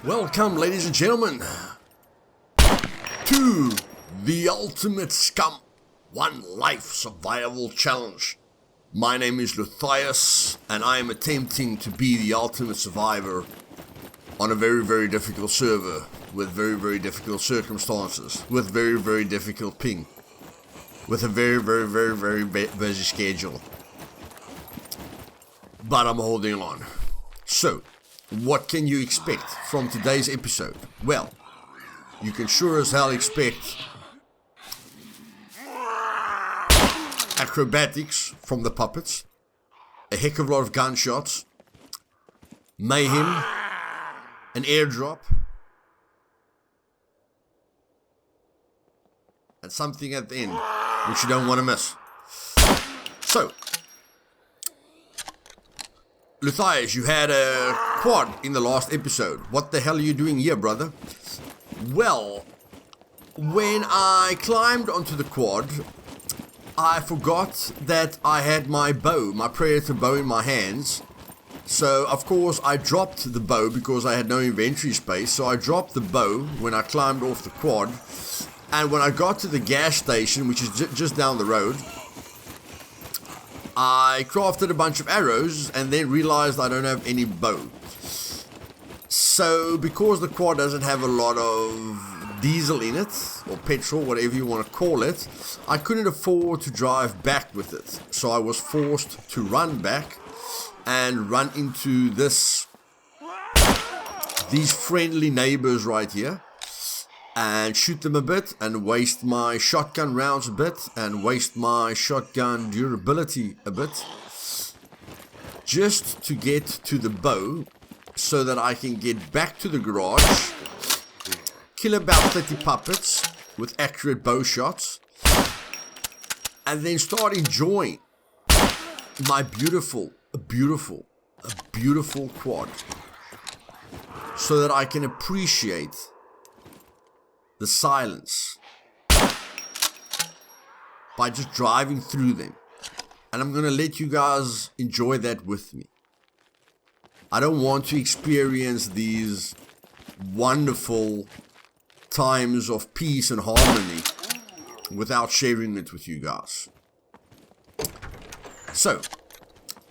Welcome, ladies and gentlemen, to the ultimate Scum One Life Survival Challenge. My name is Luthias, and I am attempting to be the ultimate survivor on a very, very difficult server, with very, very difficult circumstances, with very, very difficult ping, with a very, very, very, very busy schedule. But I'm holding on. So, what can you expect from today's episode? Well, you can sure as hell expect acrobatics from the puppets, a heck of a lot of gunshots, mayhem, an airdrop, and something at the end which you don't want to miss. So, Luthias, you had a quad in the last episode. What the hell are you doing here, brother? Well, when I climbed onto the quad, I forgot that I had my bow, my Predator bow in my hands. So, of course, I dropped the bow because I had no inventory space. So I dropped the bow when I climbed off the quad. And when I got to the gas station, which is just down the road, I crafted a bunch of arrows and then realized I don't have any bow. So, because the quad doesn't have a lot of diesel in it, or petrol, whatever you want to call it, I couldn't afford to drive back with it. So I was forced to run back and run into these friendly neighbors right here, and shoot them a bit, and waste my shotgun rounds a bit, and waste my shotgun durability a bit, just to get to the bow, so that I can get back to the garage, kill about 30 puppets with accurate bow shots, and then start enjoying my beautiful quad, so that I can appreciate the silence by just driving through them. And I'm gonna let you guys enjoy that with me. I don't want to experience these wonderful times of peace and harmony without sharing it with you guys. So,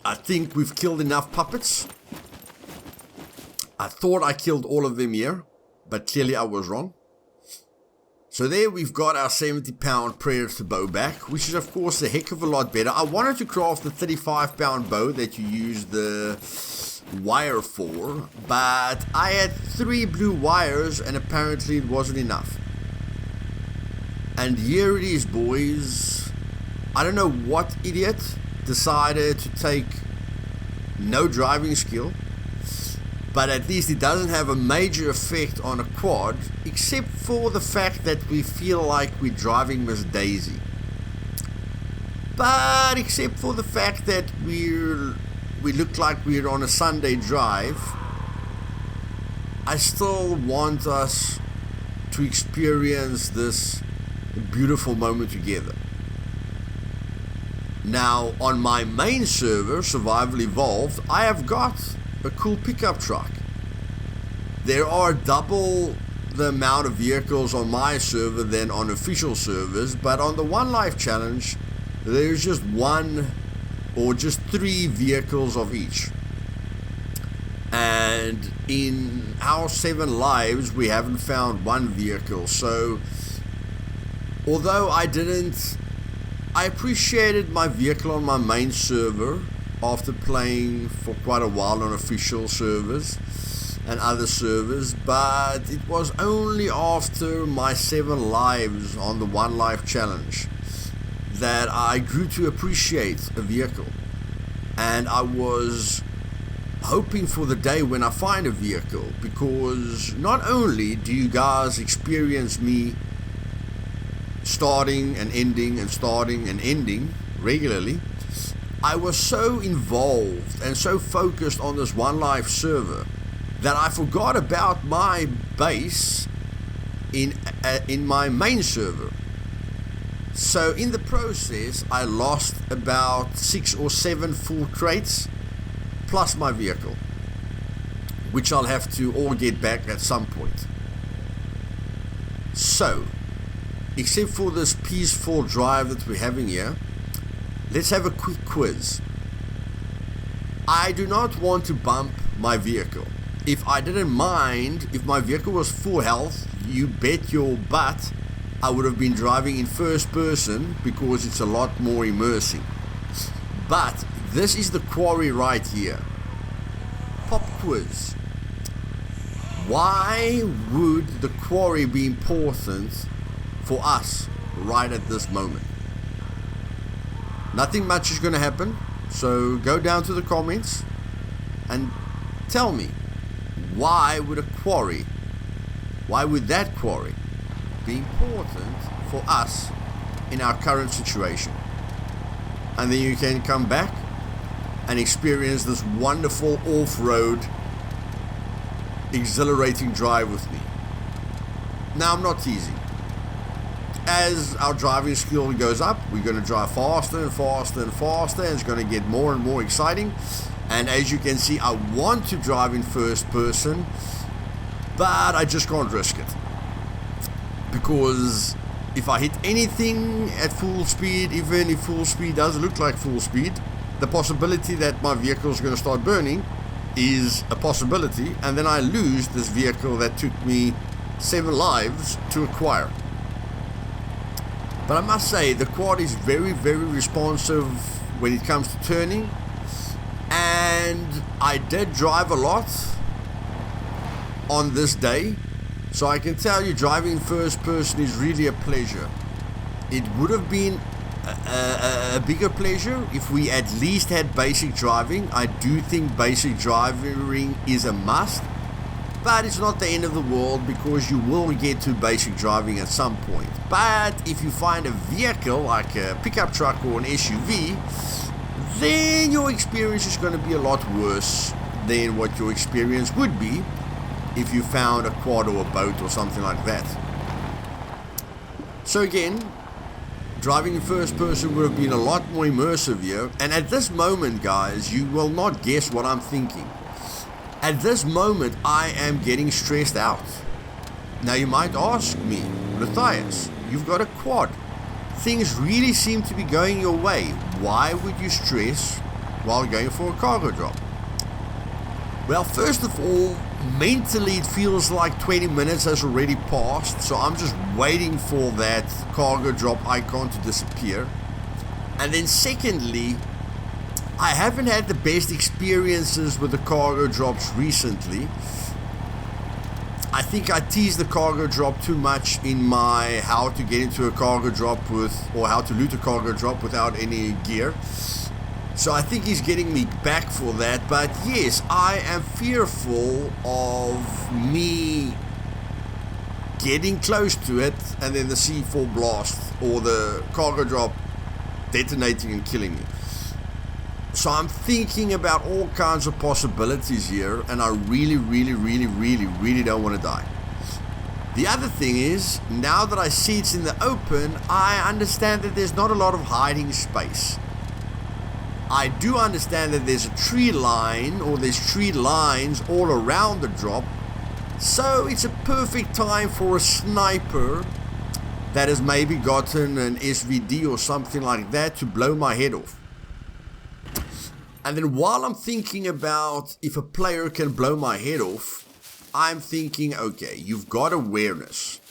I think we've killed enough puppets. I thought I killed all of them here, but clearly I was wrong. So there we've got our 70-pound Predator bow back, which is of course a heck of a lot better. I wanted to craft the 35-pound bow that you use the wire for, but I had 3 blue wires and apparently it wasn't enough. And here it is, boys. I don't know what idiot decided to take no driving skill, but at least it doesn't have a major effect on a quad, except for the fact that we feel like we're driving Miss Daisy. But except for the fact that we look like we're on a Sunday drive, I still want us to experience this beautiful moment together. Now, on my main server, Survival Evolved, I have got a cool pickup truck. There are double the amount of vehicles on my server than on official servers, but on the One Life Challenge there's just 1 or just 3 vehicles of each. And in our 7 lives we haven't found 1 vehicle. So although I appreciated my vehicle on my main server after playing for quite a while on official servers and other servers, but it was only after my 7 lives on the One Life Challenge that I grew to appreciate a vehicle. And I was hoping for the day when I find a vehicle, because not only do you guys experience me starting and ending and starting and ending regularly, I was so involved and so focused on this One Life server that I forgot about my base in my main server. So in the process I lost about 6 or 7 full crates plus my vehicle, which I'll have to all get back at some point. So, except for this peaceful drive that we're having here, let's have a quick quiz. I do not want to bump my vehicle. If I didn't mind, if my vehicle was full health, you bet your butt I would have been driving in first person because it's a lot more immersing. But this is the quarry right here. Pop quiz. Why would the quarry be important for us right at this moment? Nothing much is going to happen, so go down to the comments and tell me, why would that quarry be important for us in our current situation? And then you can come back and experience this wonderful off-road exhilarating drive with me. Now, I'm not teasing. As our driving skill goes up, we're going to drive faster and faster and faster, and it's going to get more and more exciting. And as you can see, I want to drive in first person, but I just can't risk it. Because if I hit anything at full speed, even if full speed does look like full speed, the possibility that my vehicle is going to start burning is a possibility, and then I lose this vehicle that took me 7 lives to acquire. But I must say, the quad is very, very responsive when it comes to turning, and I did drive a lot on this day, so I can tell you driving first person is really a pleasure. It would have been a bigger pleasure if we at least had basic driving. I do think basic driving is a must, but it's not the end of the world because you will get to basic driving at some point. But if you find a vehicle like a pickup truck or an SUV, then your experience is going to be a lot worse than what your experience would be if you found a quad or a boat or something like that. So again, driving in first person would have been a lot more immersive here. And at this moment, guys, you will not guess what I'm thinking. At this moment, I am getting stressed out. Now you might ask me, Matthias, you've got a quad. Things really seem to be going your way. Why would you stress while going for a cargo drop? Well, first of all, mentally it feels like 20 minutes has already passed, so I'm just waiting for that cargo drop icon to disappear. And then secondly, I haven't had the best experiences with the cargo drops recently. I think I teased the cargo drop too much in my how to get into a cargo drop or how to loot a cargo drop without any gear. So I think he's getting me back for that. But yes, I am fearful of me getting close to it and then the C4 blast or the cargo drop detonating and killing me. So I'm thinking about all kinds of possibilities here, and I really don't want to die. The other thing is, now that I see it's in the open, I understand that there's not a lot of hiding space. I do understand that there's a tree line, or there's tree lines all around the drop, so it's a perfect time for a sniper that has maybe gotten an SVD or something like that to blow my head off. And then while I'm thinking about if a player can blow my head off, I'm thinking, okay, you've got awareness.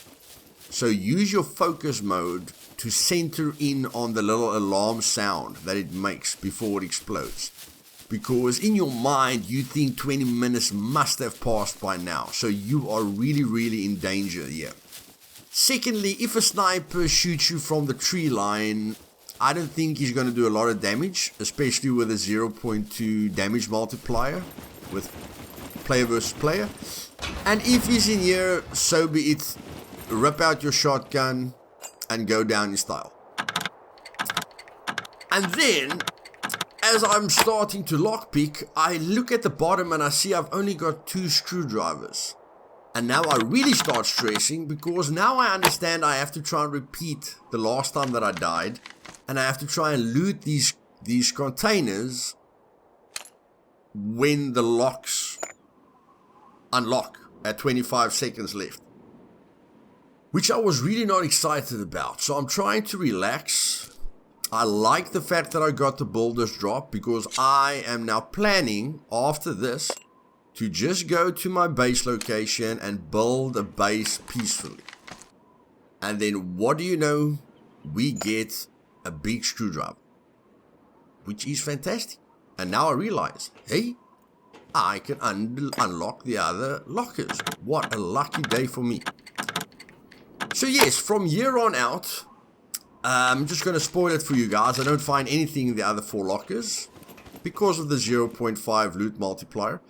So use your focus mode to center in on the little alarm sound that it makes before it explodes. Because in your mind, you think 20 minutes must have passed by now. So you are really in danger here. Secondly, if a sniper shoots you from the tree line, I don't think he's going to do a lot of damage, especially with a 0.2 damage multiplier with player versus player. And if he's in here, so be it. Rip out your shotgun and go down in style. And then, as I'm starting to lockpick, I look at the bottom and I see I've only got 2 screwdrivers. And now I really start stressing because now I understand I have to try and repeat the last time that I died. And I have to try and loot these containers when the locks unlock at 25 seconds left, which I was really not excited about. So I'm trying to relax. I like the fact that I got the builder's drop, because I am now planning after this to just go to my base location and build a base peacefully. And then what do you know? We get a big screwdriver, which is fantastic. And now I realize, hey, I can unlock the other lockers. What a lucky day for me. So yes, from here on out, I'm just going to spoil it for you guys. I don't find anything in the other 4 lockers because of the 0.5 loot multiplier.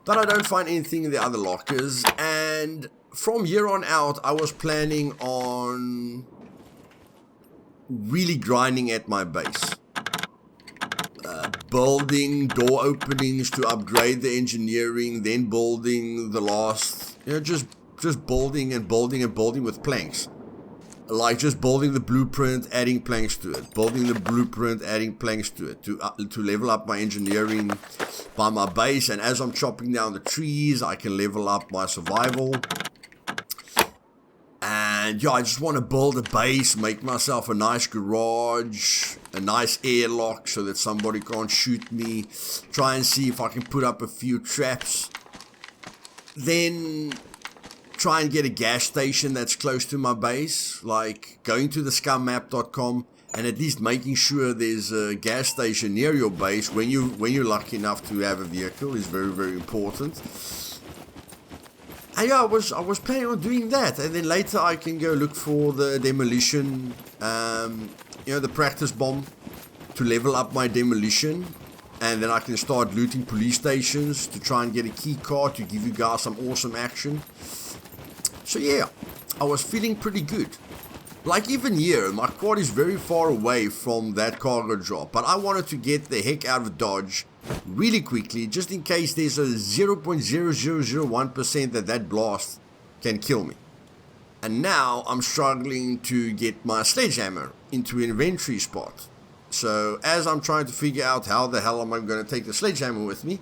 But I don't find anything in the other lockers. And from here on out, I was planning on really grinding at my base. Building door openings to upgrade the engineering, then building the last, just building and building and building with planks. Like just building the blueprint, adding planks to it. Building the blueprint, adding planks to it. To level up my engineering by my base. And as I'm chopping down the trees, I can level up my survival. And yeah, I just want to build a base, make myself a nice garage, a nice airlock so that somebody can't shoot me. Try and see if I can put up a few traps. Then try and get a gas station that's close to my base, like going to the scummap.com and at least making sure there's a gas station near your base when you're lucky enough to have a vehicle is very, very important. And yeah, I was planning on doing that, and then later I can go look for the demolition, the practice bomb to level up my demolition, and then I can start looting police stations to try and get a key card to give you guys some awesome action. So yeah, I was feeling pretty good. Like even here, my quad is very far away from that cargo drop, but I wanted to get the heck out of Dodge really quickly, just in case there's a 0.0001% that blast can kill me. And now I'm struggling to get my sledgehammer into an inventory spot. So as I'm trying to figure out how the hell am I going to take the sledgehammer with me,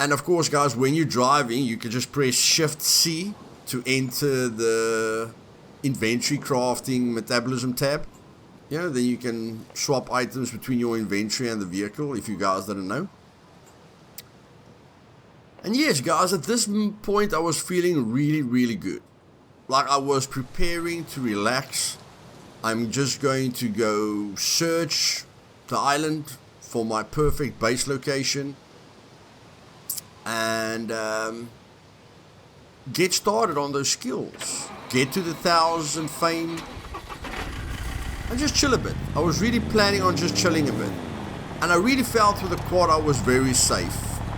and of course guys, when you're driving you can just press Shift C to enter the inventory crafting metabolism tab. Then you can swap items between your inventory and the vehicle, if you guys didn't know. And yes guys, at this point I was feeling really, really good. Like I was preparing to relax. I'm just going to go search the island for my perfect base location and get started on those skills. Get to the 1,000 fame and just chill a bit. I was really planning on just chilling a bit. And I really felt with the quad I was very safe.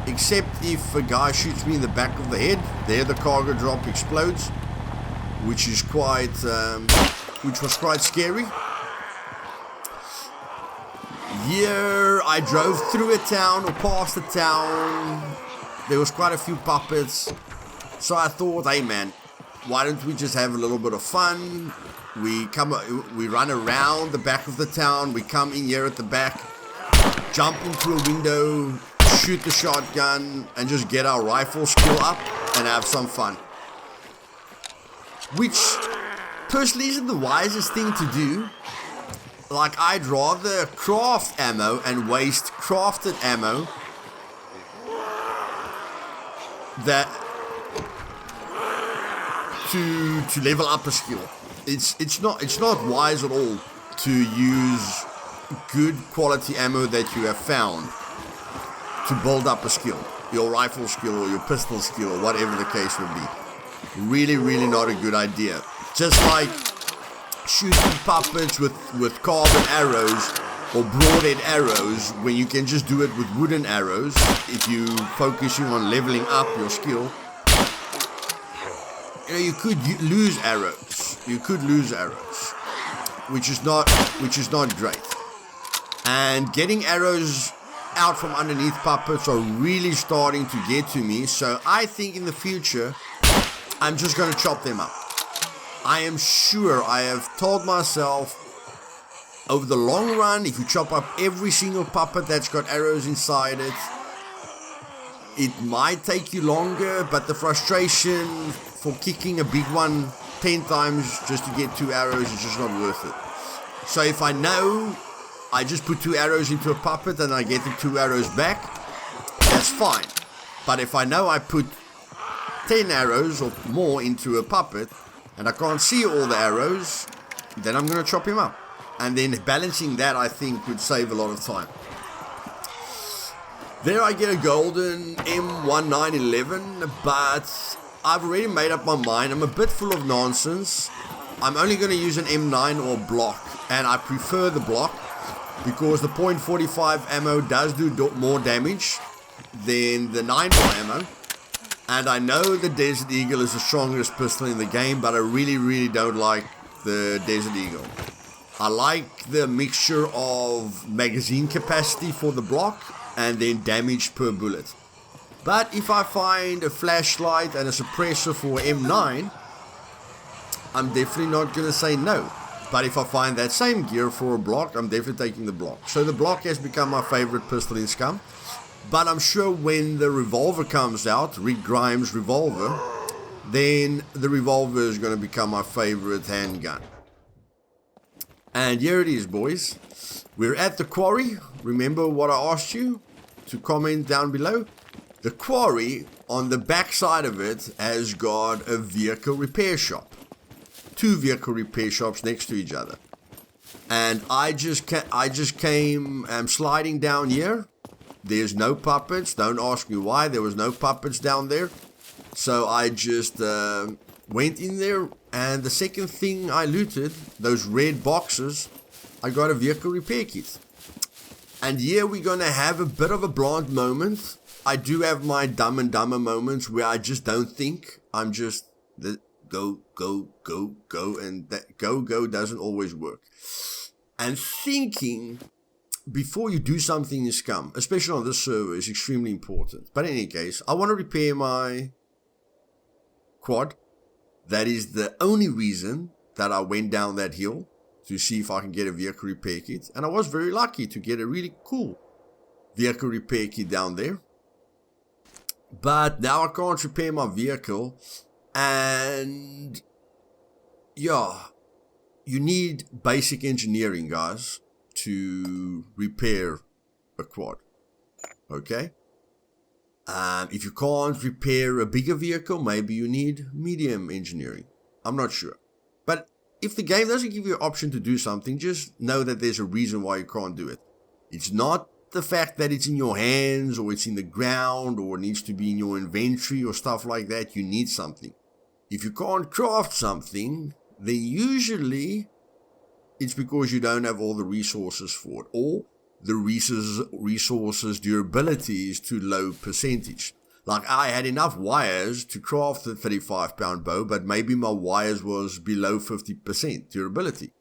Except if a guy shoots me in the back of the head, there the cargo drop explodes. Which was quite scary. Here I drove through a town or past a town. There was quite a few puppets. So I thought, hey man, why don't we just have a little bit of fun? We run around the back of the town, we come in here at the back, jump into a window, shoot the shotgun, and just get our rifle skill up and have some fun. Which, personally, isn't the wisest thing to do. Like, I'd rather craft ammo and waste crafted ammo to level up a skill. It's not wise at all to use good quality ammo that you have found to build up a skill, your rifle skill or your pistol skill or whatever the case would be. Really, really not a good idea. Just like shooting puppets with carbon arrows or broadhead arrows when you can just do it with wooden arrows if you focusing on leveling up your skill. You could lose arrows. Which is not great. And getting arrows out from underneath puppets are really starting to get to me. So I think in the future, I'm just going to chop them up. I am sure, I have told myself, over the long run, if you chop up every single puppet that's got arrows inside it, it might take you longer, but the frustration for kicking a big one 10 times just to get 2 arrows is just not worth it. So if I know I just put 2 arrows into a puppet and I get the 2 arrows back, that's fine. But if I know I put 10 arrows or more into a puppet and I can't see all the arrows, then I'm going to chop him up. And then balancing that, I think, would save a lot of time. There I get a golden M1911, but I've already made up my mind. I'm a bit full of nonsense. I'm only going to use an M9 or block, and I prefer the block because the .45 ammo does do more damage than the 9mm ammo. And I know the Desert Eagle is the strongest pistol in the game, but I really don't like the Desert Eagle. I like the mixture of magazine capacity for the block and then damage per bullet. But if I find a flashlight and a suppressor for M9, I'm definitely not going to say no. But if I find that same gear for a block, I'm definitely taking the block. So the block has become my favorite pistol in Scum. But I'm sure when the revolver comes out, Rick Grimes' revolver, then the revolver is going to become my favorite handgun. And here it is, boys. We're at the quarry. Remember what I asked you to comment down below? The quarry, on the back side of it, has got a vehicle repair shop. 2 vehicle repair shops next to each other. And I just came sliding down here. There's no puppets. Don't ask me why. There was no puppets down there. So I just went in there, and the second thing I looted, those red boxes, I got a vehicle repair kit. And here we're going to have a bit of a blonde moment. I do have my Dumb and Dumber moments where I just don't think. I'm just go, and that go doesn't always work. And thinking before you do something in Scum, especially on this server, is extremely important. But in any case, I want to repair my quad. That is the only reason that I went down that hill, to see if I can get a vehicle repair kit. And I was very lucky to get a really cool vehicle repair kit down there. But now I can't repair my vehicle. And yeah, you need basic engineering, guys, to repair a quad. Okay? If you can't repair a bigger vehicle, maybe you need medium engineering. I'm not sure. But if the game doesn't give you an option to do something, just know that there's a reason why you can't do it. It's not the fact that it's in your hands or it's in the ground or it needs to be in your inventory or stuff like that. You need something. If you can't craft something, then usually it's because you don't have all the resources for it, or the resources durability is too low percentage. Like I had enough wires to craft the 35-pound bow, but maybe my wires was below 50% durability.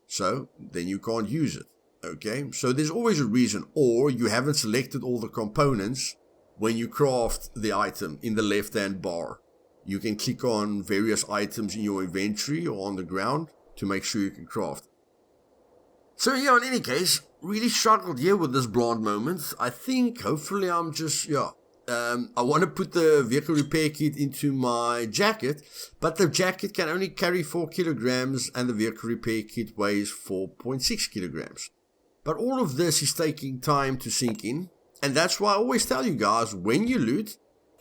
So then you can't use it. Okay, so there's always a reason, or you haven't selected all the components when you craft the item in the left-hand bar. You can click on various items in your inventory or on the ground to make sure you can craft. So yeah, in any case, really struggled here with this blonde moment. I think, hopefully I'm just, I want to put the vehicle repair kit into my jacket, but the jacket can only carry 4 kilograms and the vehicle repair kit weighs 4.6 kilograms. But all of this is taking time to sink in, and that's why I always tell you guys, when you loot,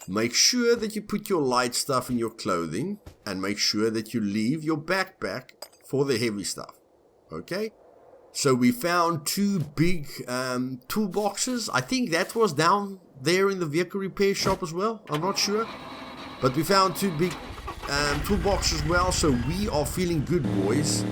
make sure that you put your light stuff in your clothing, and make sure that you leave your backpack for the heavy stuff. Okay? So we found 2 big toolboxes. I think that was down there in the vehicle repair shop as well. I'm not sure. But we found 2 big toolboxes as well. So we are feeling good, boys.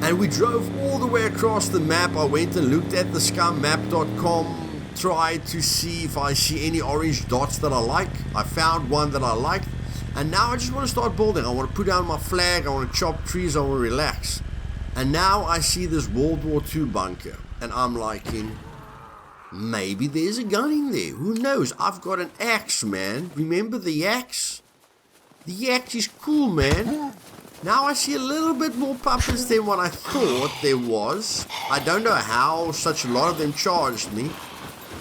And we drove all the way across the map. I went and looked at the scummap.com. Tried to see if I see any orange dots that I like. I found one that I liked. And now I just want to start building. I want to put down my flag. I want to chop trees. I want to relax. And now I see this World War II bunker, and I'm liking, maybe there's a gun in there. Who knows? I've got an axe, man. Remember the axe? The axe is cool, man. Now I see a little bit more puppets than what I thought there was. I don't know how such a lot of them charged me.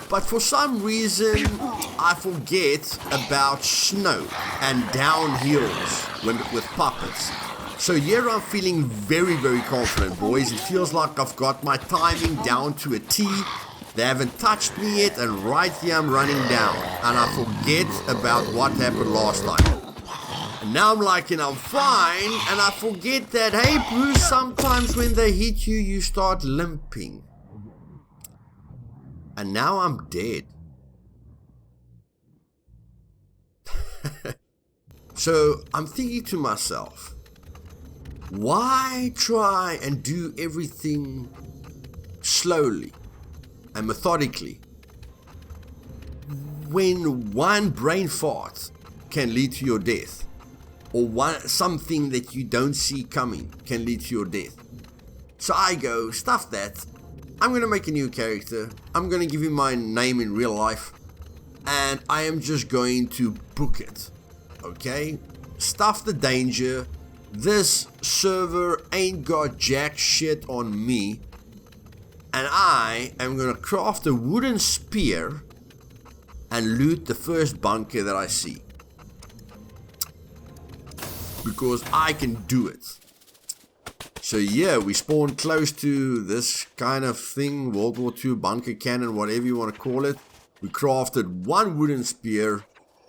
But for some reason, I forget about snow and downhills with puppets. So here I'm feeling very, very confident, boys. It feels like I've got my timing down to a T. They haven't touched me yet, and right here I'm running down. And I forget about what happened last time. And now I'm like, I'm fine, and I forget that, hey Bruce, sometimes when they hit you, you start limping. And now I'm dead. So I'm thinking to myself, why try and do everything slowly and methodically when one brain fart can lead to your death, or something that you don't see coming can lead to your death? So I go, stuff that. I'm going to make a new character. I'm going to give him my name in real life, and I am just going to book it. Okay? Stuff the danger. This server ain't got jack shit on me, and I am going to craft a wooden spear and loot the first bunker that I see, because I can do it. So yeah, we spawned close to this kind of thing, World War II bunker cannon, whatever you want to call it. We crafted one wooden spear,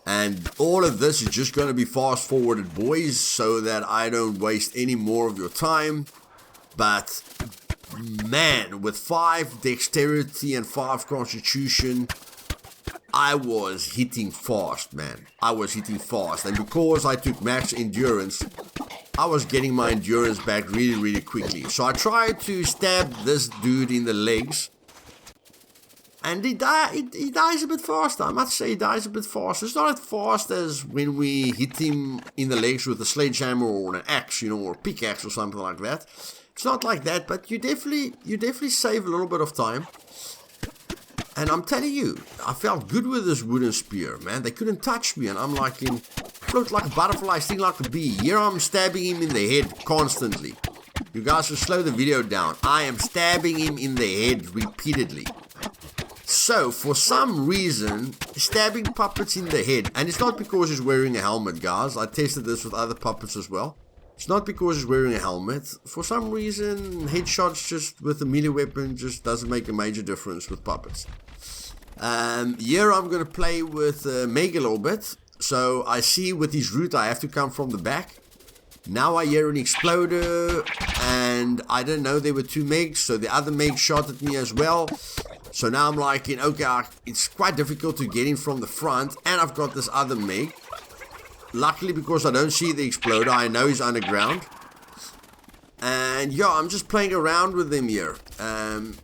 and all of this is just going to be fast forwarded, boys, so that I don't waste any more of your time. But man, with 5 dexterity and 5 constitution, I was hitting fast, man. I was hitting fast, and because I took max endurance, I was getting my endurance back really, really quickly. So I tried to stab this dude in the legs, and he dies a bit faster. I must say he dies a bit faster. It's not as fast as when we hit him in the legs with a sledgehammer or an axe, or a pickaxe or something like that. It's not like that, but you definitely save a little bit of time. And I'm telling you, I felt good with this wooden spear, man. They couldn't touch me, and I'm like float like a butterfly, sting like a bee. Here I'm stabbing him in the head constantly. You guys should slow the video down. I am stabbing him in the head repeatedly. So, for some reason, stabbing puppets in the head, and it's not because he's wearing a helmet, guys. I tested this with other puppets as well. It's not because he's wearing a helmet. For some reason, headshots just with a melee weapon just doesn't make a major difference with puppets. Here I'm going to play with Meg a little bit. So I see with his route I have to come from the back. Now I hear an exploder, and I didn't know there were 2 Megs, so the other Meg shot at me as well. So now I'm like, okay, it's quite difficult to get in from the front, and I've got this other Meg. Luckily, because I don't see the exploder, I know he's underground. And yeah, I'm just playing around with him here.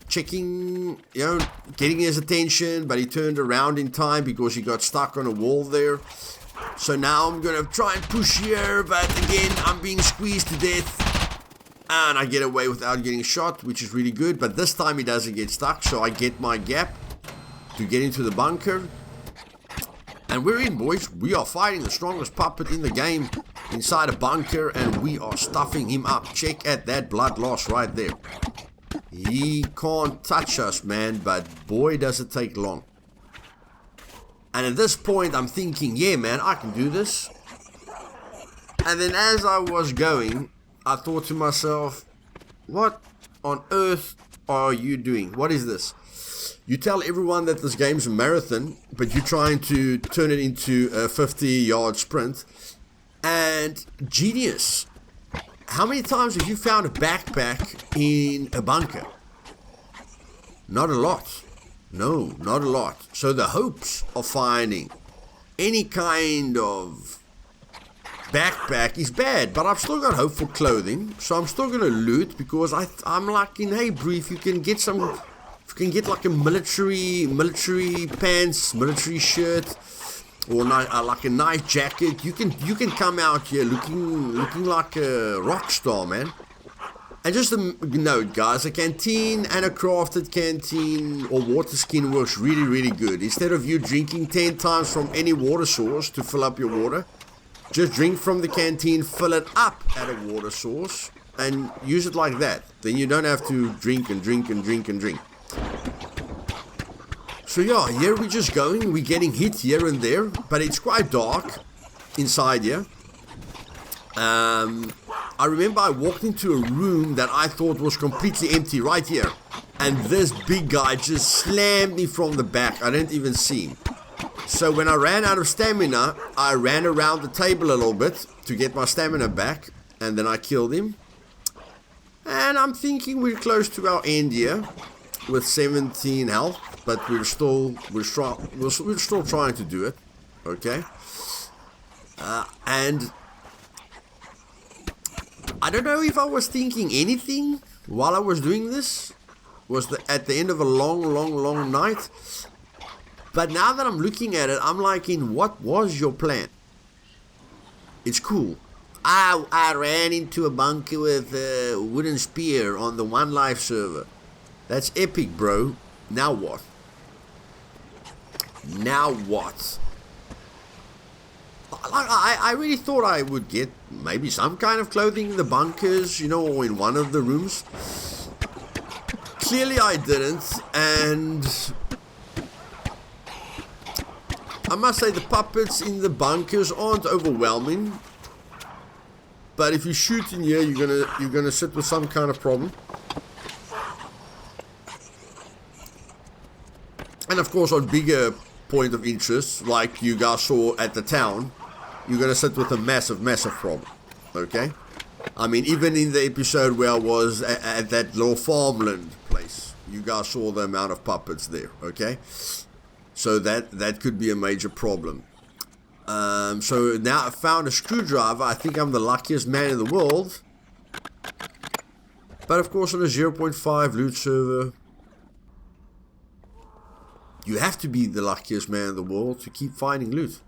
Checking, getting his attention, but he turned around in time because he got stuck on a wall there. So now I'm going to try and push here, but again, I'm being squeezed to death. And I get away without getting shot, which is really good. But this time he doesn't get stuck, so I get my gap to get into the bunker. And we're in, boys. We are fighting the strongest puppet in the game inside a bunker, and we are stuffing him up. Check at that blood loss right there. He can't touch us, man, but boy, does it take long. And at this point, I'm thinking, yeah, man, I can do this. And then as I was going, I thought to myself, what on earth are you doing? What is this? You tell everyone that this game's a marathon, but you're trying to turn it into a 50-yard sprint. And genius. How many times have you found a backpack in a bunker? Not a lot. No, not a lot. So the hopes of finding any kind of backpack is bad, but I've still got hope for clothing, so I'm still gonna loot, because I'm like, hey bro, if you can get like a military pants, military shirt, or like a nice jacket, you can come out here looking like a rock star, man. And just a note, guys, a canteen and a crafted canteen or water skin works really, really good. Instead of you drinking 10 times from any water source to fill up your water, just drink from the canteen, fill it up at a water source, and use it like that. Then you don't have to drink and drink and drink and drink. So yeah, here we're just going. We're getting hit here and there, but it's quite dark inside here. I remember I walked into a room that I thought was completely empty right here. And this big guy just slammed me from the back. I didn't even see him. So when I ran out of stamina, I ran around the table a little bit to get my stamina back. And then I killed him. And I'm thinking we're close to our end here with 17 health. But we're still trying to do it. Okay. And I don't know if I was thinking anything while I was doing this. Was at the end of a long night. But now that I'm looking at it, I'm like, what was your plan? It's cool. I ran into a bunker with a wooden spear on the One Life server. That's epic, bro. Now what? Now what? I really thought I would get maybe some kind of clothing in the bunkers, you know, or in one of the rooms. Clearly I didn't, and I must say the puppets in the bunkers aren't overwhelming. But if you shoot in here, you're gonna sit with some kind of problem. And of course, on bigger point of interest, like you guys saw at the town, you're gonna sit with a massive problem. Okay? I mean, even in the episode where I was at that little farmland place, you guys saw the amount of puppets there. Okay? So that could be a major problem. So now I found a screwdriver. I think I'm the luckiest man in the world. But of course on a 0.5 loot server, you have to be the luckiest man in the world to keep finding loot.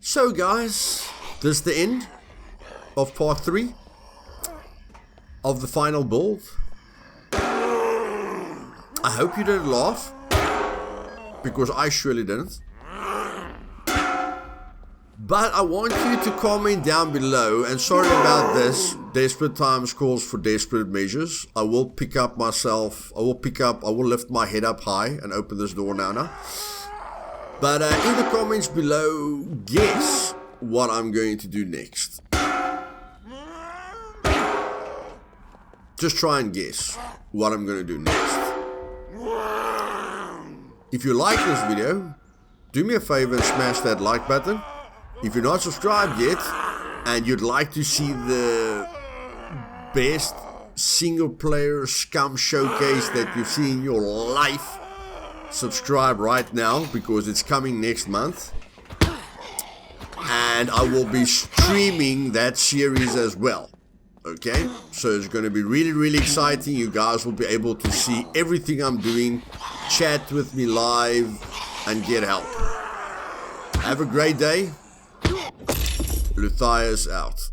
So guys, this is the end of part 3 of the final build. I hope you didn't laugh, because I surely didn't. But I want you to comment down below, and sorry about this, desperate times calls for desperate measures. I will pick up myself, I will lift my head up high and open this door now. But in the comments below, guess what I'm going to do next. Just try and guess what I'm going to do next. If you like this video, do me a favor and smash that like button. If you're not subscribed yet and you'd like to see the best single player Scum showcase that you've seen in your life, subscribe right now, because it's coming next month. And I will be streaming that series as well. Okay, so it's going to be really exciting. You guys will be able to see everything I'm doing, chat with me live, and get help. Have a great day. Luthias out.